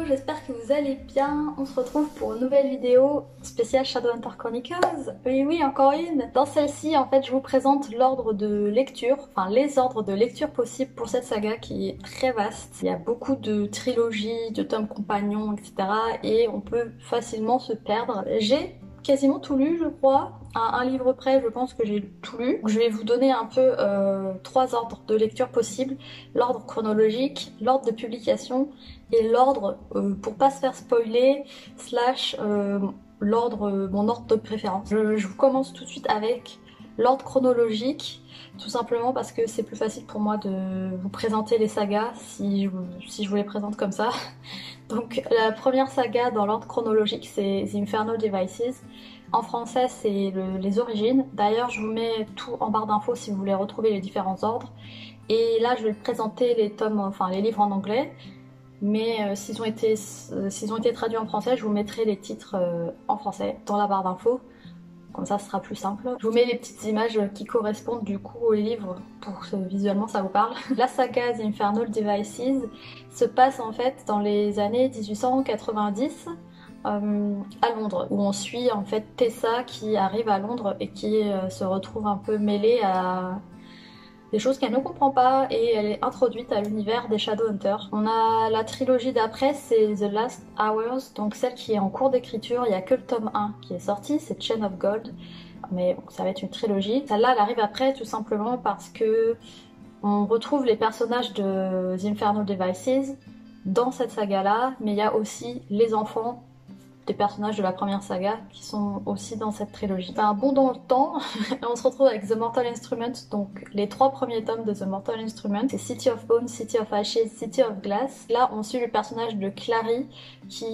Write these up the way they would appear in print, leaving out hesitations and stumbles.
j'espère que vous allez bien. On se retrouve pour une nouvelle vidéo spéciale Shadowhunter Chronicles. Oui, encore une. Dans celle-ci, en fait, je vous présente l'ordre de lecture, enfin les ordres de lecture possibles pour cette saga qui est très vaste. Il y a beaucoup de trilogies, de tomes compagnons, etc. Et on peut facilement se perdre. J'ai quasiment tout lu, je crois. À un livre près, je pense que j'ai tout lu. Je vais vous donner un peu trois ordres de lecture possibles. L'ordre chronologique, l'ordre de publication et l'ordre pour pas se faire spoiler, slash l'ordre, mon ordre de préférence. Je vous commence tout de suite avec l'ordre chronologique, tout simplement parce que c'est plus facile pour moi de vous présenter les sagas si je vous les présente comme ça. Donc la première saga dans l'ordre chronologique, c'est The Infernal Devices. En français, c'est les origines. D'ailleurs, je vous mets tout en barre d'infos si vous voulez retrouver les différents ordres. Et là, je vais présenter les tomes, enfin les livres en anglais. Mais s'ils ont été traduits en français, je vous mettrai les titres en français dans la barre d'infos. Comme ça, ce sera plus simple. Je vous mets les petites images qui correspondent du coup au livre pour que visuellement ça vous parle. La saga The Infernal Devices se passe en fait dans les années 1890 à Londres, où on suit en fait Tessa qui arrive à Londres et qui se retrouve un peu mêlée à des choses qu'elle ne comprend pas et elle est introduite à l'univers des Shadowhunters. On a la trilogie d'après, c'est The Last Hours, donc celle qui est en cours d'écriture. Il n'y a que le tome 1 qui est sorti, c'est Chain of Gold, mais bon, ça va être une trilogie. Celle-là, elle arrive après tout simplement parce que on retrouve les personnages de The Infernal Devices dans cette saga-là, mais il y a aussi les enfants des personnages de la première saga qui sont aussi dans cette trilogie. C'est un bond dans le temps, on se retrouve avec The Mortal Instrument, donc les trois premiers tomes de The Mortal Instrument, c'est City of Bones, City of Ashes, City of Glass. Là on suit le personnage de Clary qui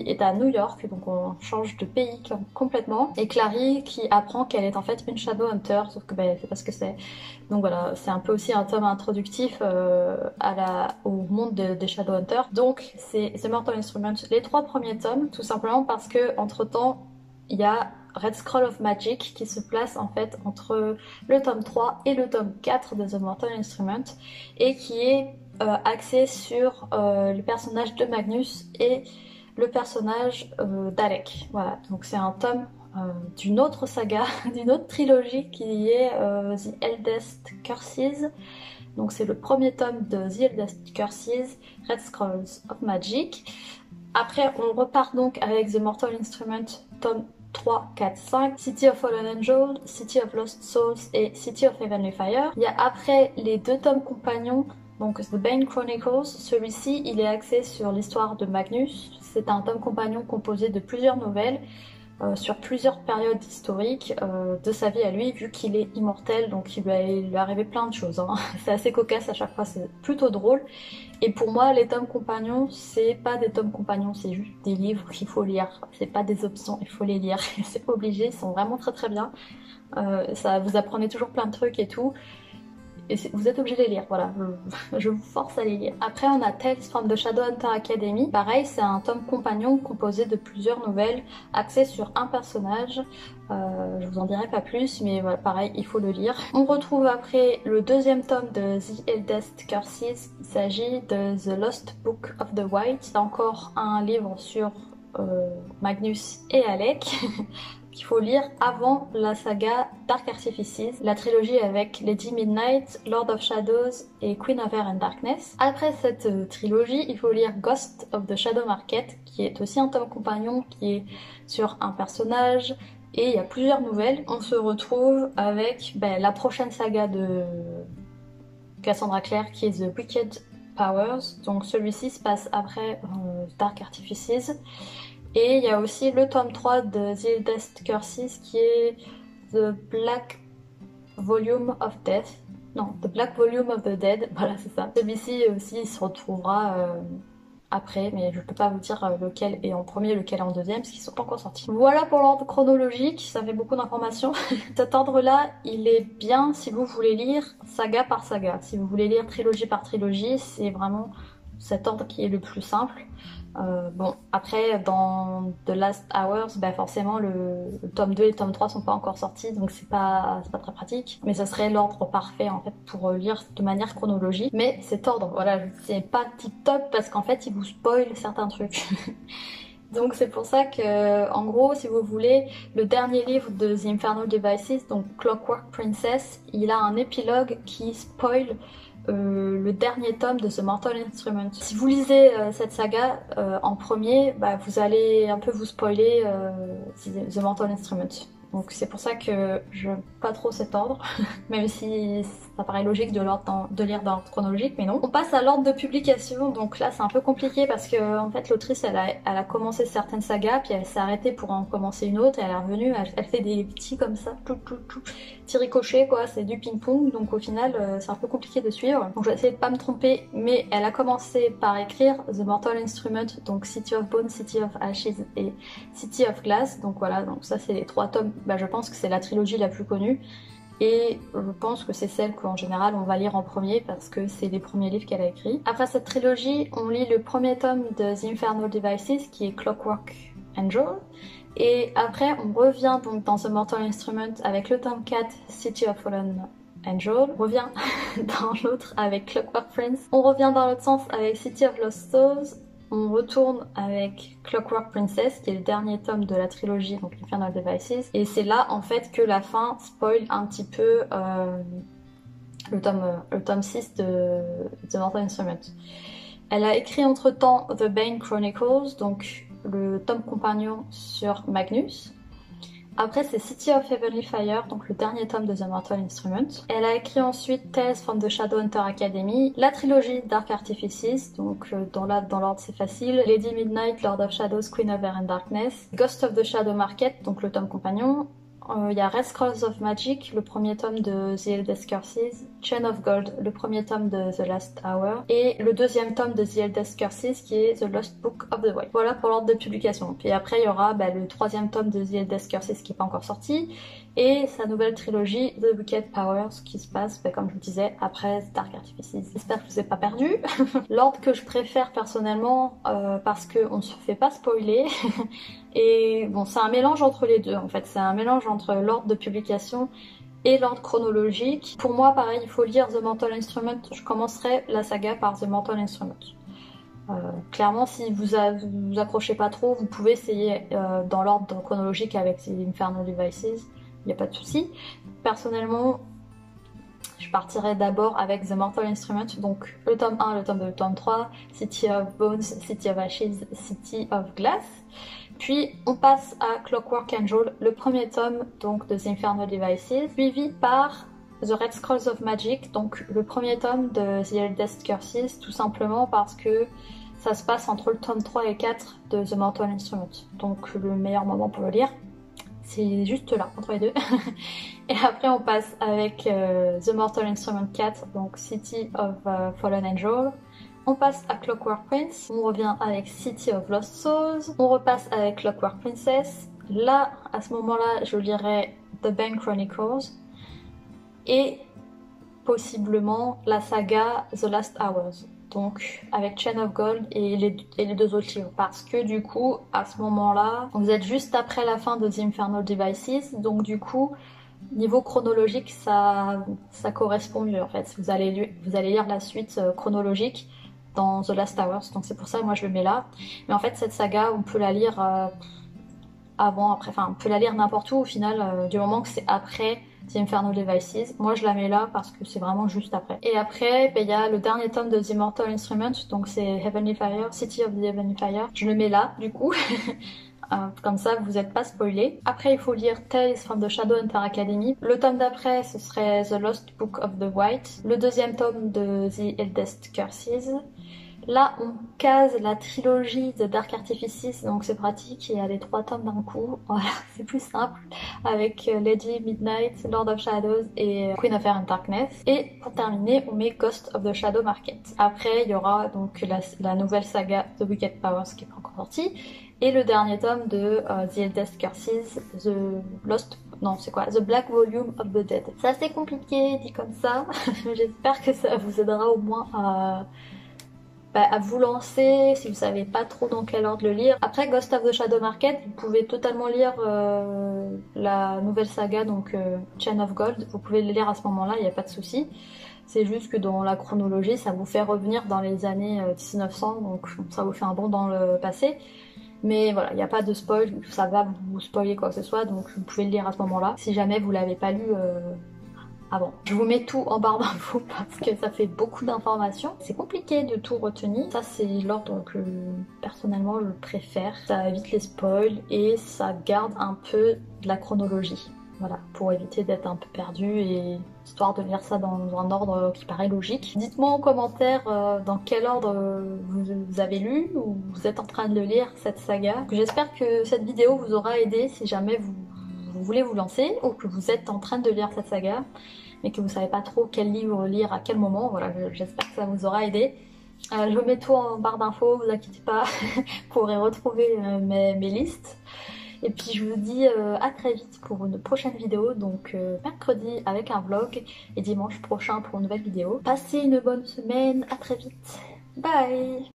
est à New York, donc on change de pays complètement, et Clary qui apprend qu'elle est en fait une Shadowhunter, sauf que elle sait pas ce que c'est. Donc voilà, c'est un peu aussi un tome introductif au monde des Shadowhunters. Donc c'est The Mortal Instrument, les trois premiers tomes, tout simplement parce que entre temps il y a Red Scroll of Magic qui se place en fait entre le tome 3 et le tome 4 de The Mortal Instrument et qui est axé sur le personnage de Magnus et le personnage d'Alec. Voilà, donc c'est un tome d'une autre saga, d'une autre trilogie qui est The Eldest Curses. Donc c'est le premier tome de The Eldest Curses, Red Scrolls of Magic. Après on repart donc avec The Mortal Instrument, tome 3, 4, 5, City of Fallen Angel, City of Lost Souls et City of Heavenly Fire. Il y a après les deux tomes compagnons, donc The Bane Chronicles. Celui-ci il est axé sur l'histoire de Magnus. C'est un tome compagnon composé de plusieurs nouvelles sur plusieurs périodes historiques de sa vie à lui, vu qu'il est immortel, donc il lui est arrivé plein de choses. Hein. C'est assez cocasse à chaque fois, c'est plutôt drôle. Et pour moi, les tomes compagnons, c'est pas des tomes compagnons, c'est juste des livres qu'il faut lire. C'est pas des options, il faut les lire. C'est obligé, ils sont vraiment très très bien. Ça, vous apprenez toujours plein de trucs et tout. Et vous êtes obligé de les lire, voilà, je vous force à les lire. Après on a Tales from the Shadowhunter Academy. Pareil, c'est un tome compagnon composé de plusieurs nouvelles axées sur un personnage. Je vous en dirai pas plus, mais voilà, pareil, il faut le lire. On retrouve après le deuxième tome de The Eldest Curses. Il s'agit de The Lost Book of the White. C'est encore un livre sur Magnus et Alec. Qu'il faut lire avant la saga Dark Artifices, la trilogie avec Lady Midnight, Lord of Shadows et Queen of Air and Darkness. Après cette trilogie, il faut lire Ghost of the Shadow Market, qui est aussi un tome compagnon qui est sur un personnage, et il y a plusieurs nouvelles. On se retrouve avec la prochaine saga de Cassandra Clare qui est The Wicked Powers, donc celui-ci se passe après Dark Artifices. Et il y a aussi le tome 3 de The Eldest Curses qui est The Black Volume of Death. Non, The Black Volume of the Dead, voilà c'est ça. Celui-ci aussi il se retrouvera après, mais je peux pas vous dire lequel est en premier, lequel est en deuxième, parce qu'ils sont pas encore sortis. Voilà pour l'ordre chronologique, ça fait beaucoup d'informations. Cet ordre-là, il est bien si vous voulez lire saga par saga. Si vous voulez lire trilogie par trilogie, c'est vraiment cet ordre qui est le plus simple. Bon, après, dans The Last Hours, bah forcément, le tome 2 et le tome 3 sont pas encore sortis, donc c'est pas très pratique. Mais ce serait l'ordre parfait, en fait, pour lire de manière chronologique. Mais cet ordre, voilà, c'est pas tip top parce qu'en fait, il vous spoil certains trucs. Donc c'est pour ça que, en gros, si vous voulez, le dernier livre de The Infernal Devices, donc Clockwork Princess, il a un épilogue qui spoil le dernier tome de The Mortal Instrument. Si vous lisez cette saga en premier, bah, vous allez un peu vous spoiler The Mortal Instrument. Donc c'est pour ça que je n'aime pas trop cet ordre, même si ça paraît logique de lire dans l'ordre chronologique, mais non. On passe à l'ordre de publication, donc là c'est un peu compliqué parce que en fait l'autrice elle a commencé certaines sagas, puis elle s'est arrêtée pour en commencer une autre, et elle est revenue, elle fait des petits comme ça, tout, petits ricochets quoi, c'est du ping-pong, donc au final c'est un peu compliqué de suivre. Donc je vais essayer de pas me tromper, mais elle a commencé par écrire The Mortal Instrument, donc City of Bones, City of Ashes et City of Glass, donc voilà, donc ça c'est les 3 tomes. Bah, je pense que c'est la trilogie la plus connue et je pense que c'est celle qu'en général on va lire en premier parce que c'est les premiers livres qu'elle a écrits. Après cette trilogie, on lit le premier tome de The Infernal Devices qui est Clockwork Angel, et après on revient donc dans The Mortal Instrument avec le tome 4 City of Fallen Angel, on revient dans l'autre avec Clockwork Prince, on revient dans l'autre sens avec City of Lost Souls, on retourne avec Clockwork Princess, qui est le dernier tome de la trilogie, donc Infernal Devices. Et c'est là, en fait, que la fin spoil un petit peu le tome 6 de The Mortal Instrument. Elle a écrit entre-temps The Bane Chronicles, donc le tome compagnon sur Magnus. Après, c'est City of Heavenly Fire, donc le dernier tome de The Mortal Instrument. Elle a écrit ensuite Tales from the Shadowhunter Academy, la trilogie Dark Artifices, donc dans l'ordre c'est facile, Lady Midnight, Lord of Shadows, Queen of Air and Darkness, Ghost of the Shadow Market, donc le tome compagnon. Il y a Red Scrolls of Magic, le premier tome de The Eldest Curses, Chain of Gold, le premier tome de The Last Hour, et le deuxième tome de The Eldest Curses qui est The Lost Book of the Wild. Voilà pour l'ordre de publication. Puis après il y aura le troisième tome de The Eldest Curses qui n'est pas encore sorti, et sa nouvelle trilogie The Wicked Powers qui se passe, comme je vous disais, après Dark Artifices. J'espère que je vous ai pas perdu. L'ordre que je préfère personnellement, parce qu'on ne se fait pas spoiler, et bon, c'est un mélange entre les deux en fait, c'est un mélange entre l'ordre de publication et l'ordre chronologique. Pour moi, pareil, il faut lire The Mortal Instrument. Je commencerai la saga par The Mortal Instrument. Clairement, si vous accrochez pas trop, vous pouvez essayer dans l'ordre chronologique avec The Infernal Devices, il n'y a pas de souci. Personnellement, je partirai d'abord avec The Mortal Instrument, donc le tome 1, le tome 2, le tome 3, City of Bones, City of Ashes, City of Glass. Puis on passe à Clockwork Angel, le premier tome donc de The Infernal Devices, suivi par The Red Scrolls of Magic, donc le premier tome de The Eldest Curses, tout simplement parce que ça se passe entre le tome 3 et 4 de The Mortal Instrument. Donc le meilleur moment pour le lire, c'est juste là, entre les deux. Et après on passe avec The Mortal Instrument 4, donc City of Fallen Angel. On passe à Clockwork Prince, on revient avec City of Lost Souls, on repasse avec Clockwork Princess. Là, à ce moment-là, je lirai The Bane Chronicles et possiblement la saga The Last Hours, donc avec Chain of Gold et les deux autres livres. Parce que du coup, à ce moment-là, vous êtes juste après la fin de The Infernal Devices, donc du coup, niveau chronologique, ça correspond mieux en fait. Vous allez lire la suite chronologique dans The Last Hours, donc c'est pour ça moi je le mets là. Mais en fait cette saga on peut la lire avant, après, enfin on peut la lire n'importe où au final, du moment que c'est après The Infernal Devices. Moi je la mets là parce que c'est vraiment juste après. Et après il y a le dernier tome de The Mortal Instrument, donc c'est Heavenly Fire, City of the Heavenly Fire. Je le mets là du coup. Comme ça vous n'êtes pas spoilé. Après il faut lire Tales from the Shadowhunter Academy. Le tome d'après ce serait The Lost Book of the White. Le deuxième tome de The Eldest Curses. Là on case la trilogie de Dark Artifices, donc c'est pratique, il y a les 3 tomes d'un coup, voilà, c'est plus simple, avec Lady Midnight, Lord of Shadows et Queen of Air and Darkness. Et pour terminer, on met Ghost of the Shadow Market. Après il y aura donc la nouvelle saga The Wicked Powers qui est pas encore sortie, et le dernier tome de The Eldest Curses, The Black Volume of the Dead. C'est assez compliqué dit comme ça, j'espère que ça vous aidera au moins à vous lancer si vous savez pas trop dans quel ordre le lire. Après Ghost of the Shadow Market, vous pouvez totalement lire la nouvelle saga, donc Chain of Gold. Vous pouvez le lire à ce moment-là, il n'y a pas de souci. C'est juste que dans la chronologie, ça vous fait revenir dans les années 1900, donc ça vous fait un bond dans le passé. Mais voilà, il n'y a pas de spoil, ça va vous spoiler quoi que ce soit, donc vous pouvez le lire à ce moment-là, si jamais vous l'avez pas lu avant. Je vous mets tout en barre d'infos parce que ça fait beaucoup d'informations. C'est compliqué de tout retenir. Ça, c'est l'ordre que personnellement je préfère. Ça évite les spoils et ça garde un peu de la chronologie. Voilà, pour éviter d'être un peu perdu et histoire de lire ça dans un ordre qui paraît logique. Dites-moi en commentaire dans quel ordre vous avez lu ou vous êtes en train de le lire cette saga. J'espère que cette vidéo vous aura aidé si jamais vous voulez vous lancer ou que vous êtes en train de lire cette saga mais que vous savez pas trop quel livre lire à quel moment. Voilà, j'espère que ça vous aura aidé. Je vous mets tout en barre d'infos, vous inquiétez pas, vous pourrez retrouver mes listes. Et puis je vous dis à très vite pour une prochaine vidéo, donc mercredi avec un vlog et dimanche prochain pour une nouvelle vidéo. Passez une bonne semaine, à très vite, bye.